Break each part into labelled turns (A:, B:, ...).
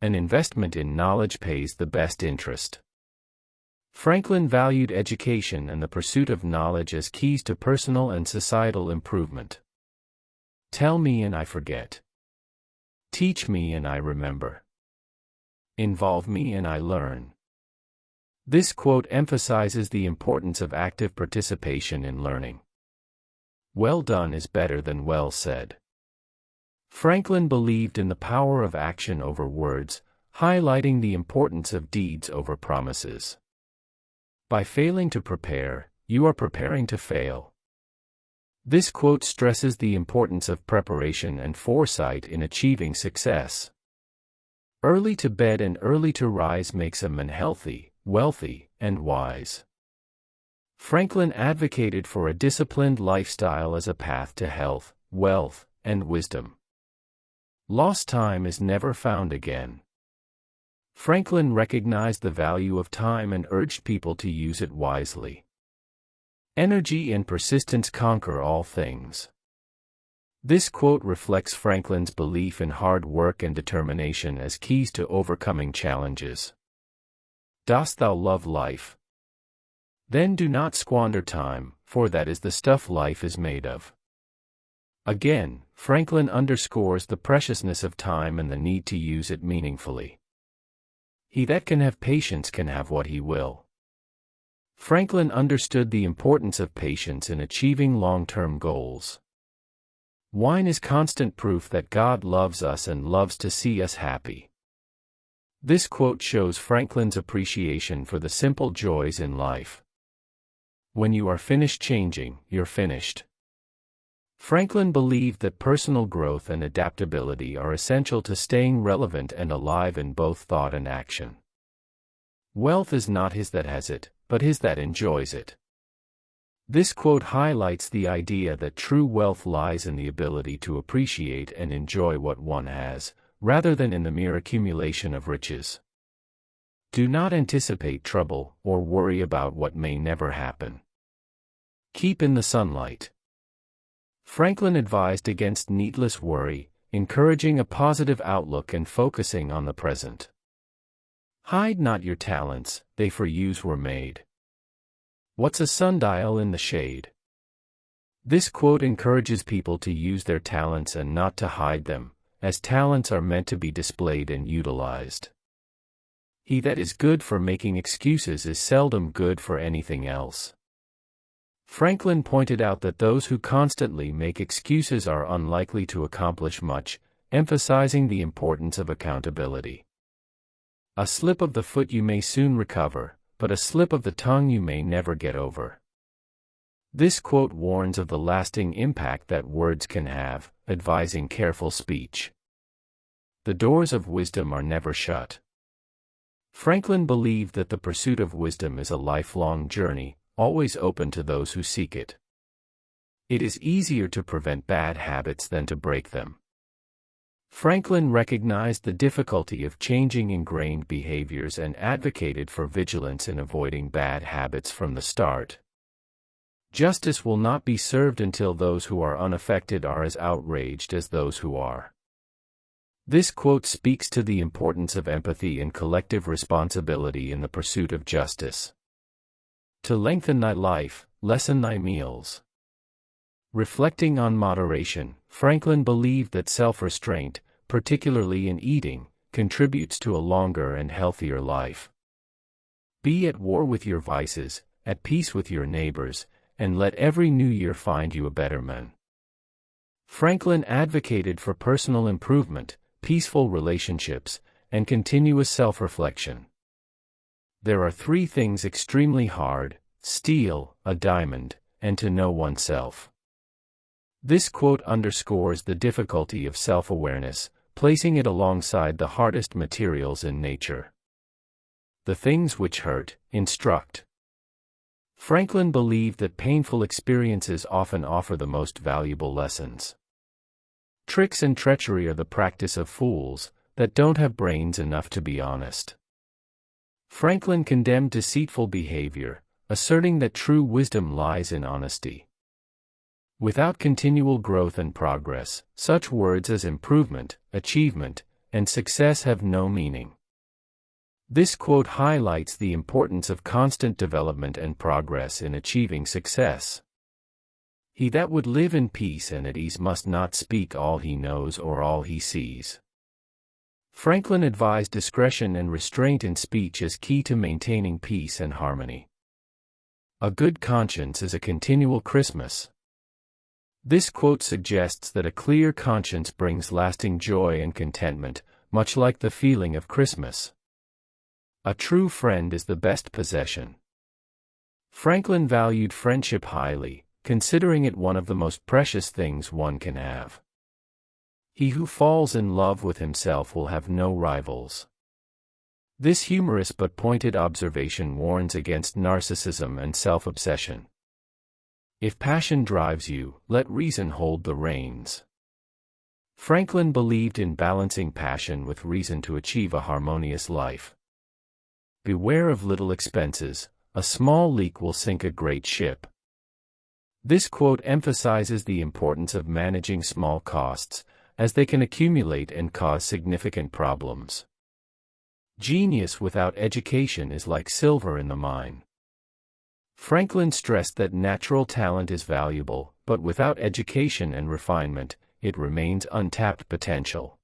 A: An investment in knowledge pays the best interest. Franklin valued education and the pursuit of knowledge as keys to personal and societal improvement. Tell me and I forget. Teach me and I remember. Involve me and I learn. This quote emphasizes the importance of active participation in learning. Well done is better than well said. Franklin believed in the power of action over words, highlighting the importance of deeds over promises. By failing to prepare, you are preparing to fail. This quote stresses the importance of preparation and foresight in achieving success. Early to bed and early to rise makes a man healthy, wealthy, and wise. Franklin advocated for a disciplined lifestyle as a path to health, wealth, and wisdom. Lost time is never found again. Franklin recognized the value of time and urged people to use it wisely. Energy and persistence conquer all things. This quote reflects Franklin's belief in hard work and determination as keys to overcoming challenges. Dost thou love life? Then do not squander time, for that is the stuff life is made of. Again, Franklin underscores the preciousness of time and the need to use it meaningfully. He that can have patience can have what he will. Franklin understood the importance of patience in achieving long-term goals. Wine is constant proof that God loves us and loves to see us happy. This quote shows Franklin's appreciation for the simple joys in life. When you are finished changing, you're finished. Franklin believed that personal growth and adaptability are essential to staying relevant and alive in both thought and action. Wealth is not his that has it, but his that enjoys it. This quote highlights the idea that true wealth lies in the ability to appreciate and enjoy what one has, rather than in the mere accumulation of riches. Do not anticipate trouble or worry about what may never happen. Keep in the sunlight. Franklin advised against needless worry, encouraging a positive outlook and focusing on the present. Hide not your talents, they for use were made. What's a sundial in the shade? This quote encourages people to use their talents and not to hide them, as talents are meant to be displayed and utilized. He that is good for making excuses is seldom good for anything else. Franklin pointed out that those who constantly make excuses are unlikely to accomplish much, emphasizing the importance of accountability. A slip of the foot you may soon recover, but a slip of the tongue you may never get over. This quote warns of the lasting impact that words can have, advising careful speech. The doors of wisdom are never shut. Franklin believed that the pursuit of wisdom is a lifelong journey, always open to those who seek it. It is easier to prevent bad habits than to break them. Franklin recognized the difficulty of changing ingrained behaviors and advocated for vigilance in avoiding bad habits from the start. Justice will not be served until those who are unaffected are as outraged as those who are. This quote speaks to the importance of empathy and collective responsibility in the pursuit of justice. To lengthen thy life, lessen thy meals. Reflecting on moderation, Franklin believed that self-restraint, particularly in eating, contributes to a longer and healthier life. Be at war with your vices, at peace with your neighbors, and let every new year find you a better man. Franklin advocated for personal improvement, peaceful relationships, and continuous self-reflection. There are three things extremely hard: steal, a diamond, and to know oneself. This quote underscores the difficulty of self-awareness, placing it alongside the hardest materials in nature. The things which hurt, instruct. Franklin believed that painful experiences often offer the most valuable lessons. Tricks and treachery are the practice of fools that don't have brains enough to be honest. Franklin condemned deceitful behavior, asserting that true wisdom lies in honesty. Without continual growth and progress, such words as improvement, achievement, and success have no meaning. This quote highlights the importance of constant development and progress in achieving success. He that would live in peace and at ease must not speak all he knows or all he sees. Franklin advised discretion and restraint in speech as key to maintaining peace and harmony. A good conscience is a continual Christmas. This quote suggests that a clear conscience brings lasting joy and contentment, much like the feeling of Christmas. A true friend is the best possession. Franklin valued friendship highly, considering it one of the most precious things one can have. He who falls in love with himself will have no rivals. This humorous but pointed observation warns against narcissism and self-obsession. If passion drives you, let reason hold the reins. Franklin believed in balancing passion with reason to achieve a harmonious life. Beware of little expenses, a small leak will sink a great ship. This quote emphasizes the importance of managing small costs, as they can accumulate and cause significant problems. Genius without education is like silver in the mine. Franklin stressed that natural talent is valuable, but without education and refinement, it remains untapped potential.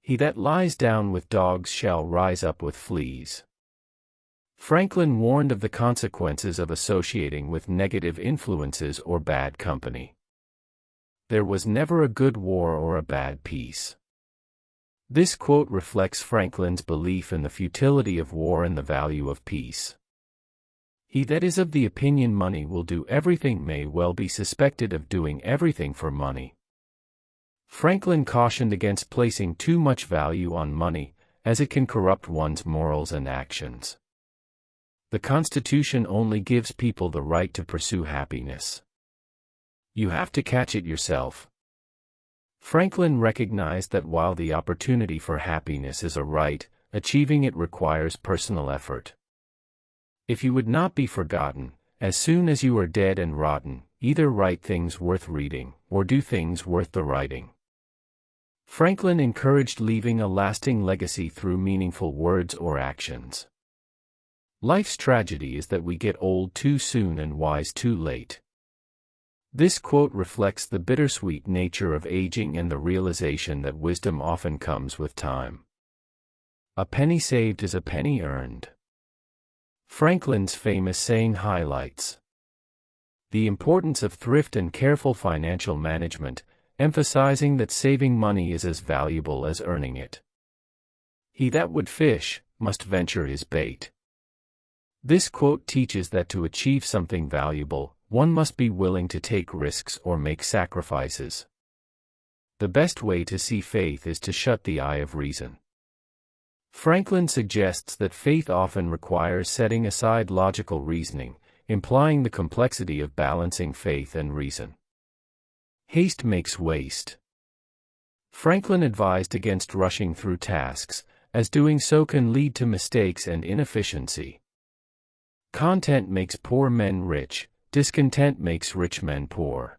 A: He that lies down with dogs shall rise up with fleas. Franklin warned of the consequences of associating with negative influences or bad company. There was never a good war or a bad peace. This quote reflects Franklin's belief in the futility of war and the value of peace. He that is of the opinion money will do everything may well be suspected of doing everything for money. Franklin cautioned against placing too much value on money, as it can corrupt one's morals and actions. The Constitution only gives people the right to pursue happiness. You have to catch it yourself. Franklin recognized that while the opportunity for happiness is a right, achieving it requires personal effort. If you would not be forgotten, as soon as you are dead and rotten, either write things worth reading, or do things worth the writing. Franklin encouraged leaving a lasting legacy through meaningful words or actions. Life's tragedy is that we get old too soon and wise too late. This quote reflects the bittersweet nature of aging and the realization that wisdom often comes with time. A penny saved is a penny earned. Franklin's famous saying highlights the importance of thrift and careful financial management, emphasizing that saving money is as valuable as earning it. He that would fish, must venture his bait. This quote teaches that to achieve something valuable, one must be willing to take risks or make sacrifices. The best way to see faith is to shut the eye of reason. Franklin suggests that faith often requires setting aside logical reasoning, implying the complexity of balancing faith and reason. Haste makes waste. Franklin advised against rushing through tasks, as doing so can lead to mistakes and inefficiency. Content makes poor men rich, discontent makes rich men poor.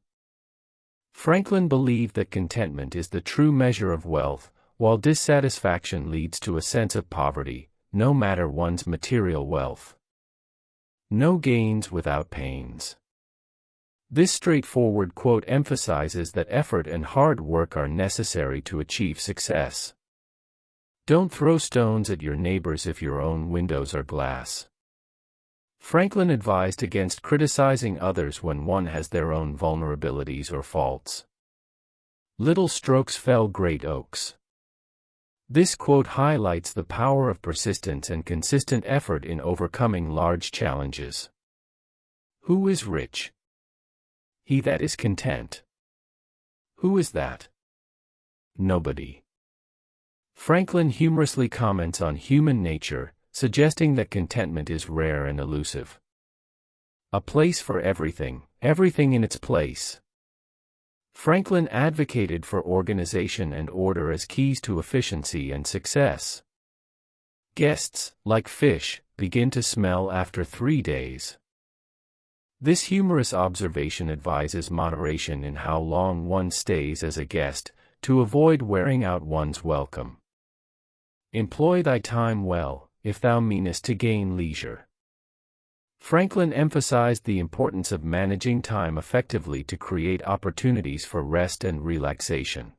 A: Franklin believed that contentment is the true measure of wealth, while dissatisfaction leads to a sense of poverty, no matter one's material wealth. No gains without pains. This straightforward quote emphasizes that effort and hard work are necessary to achieve success. Don't throw stones at your neighbors if your own windows are glass. Franklin advised against criticizing others when one has their own vulnerabilities or faults. Little strokes fell great oaks. This quote highlights the power of persistence and consistent effort in overcoming large challenges. Who is rich? He that is content. Who is that? Nobody. Franklin humorously comments on human nature, suggesting that contentment is rare and elusive. A place for everything, everything in its place. Franklin advocated for organization and order as keys to efficiency and success. Guests, like fish, begin to smell after 3 days. This humorous observation advises moderation in how long one stays as a guest, to avoid wearing out one's welcome. Employ thy time well, if thou meanest to gain leisure. Franklin emphasized the importance of managing time effectively to create opportunities for rest and relaxation.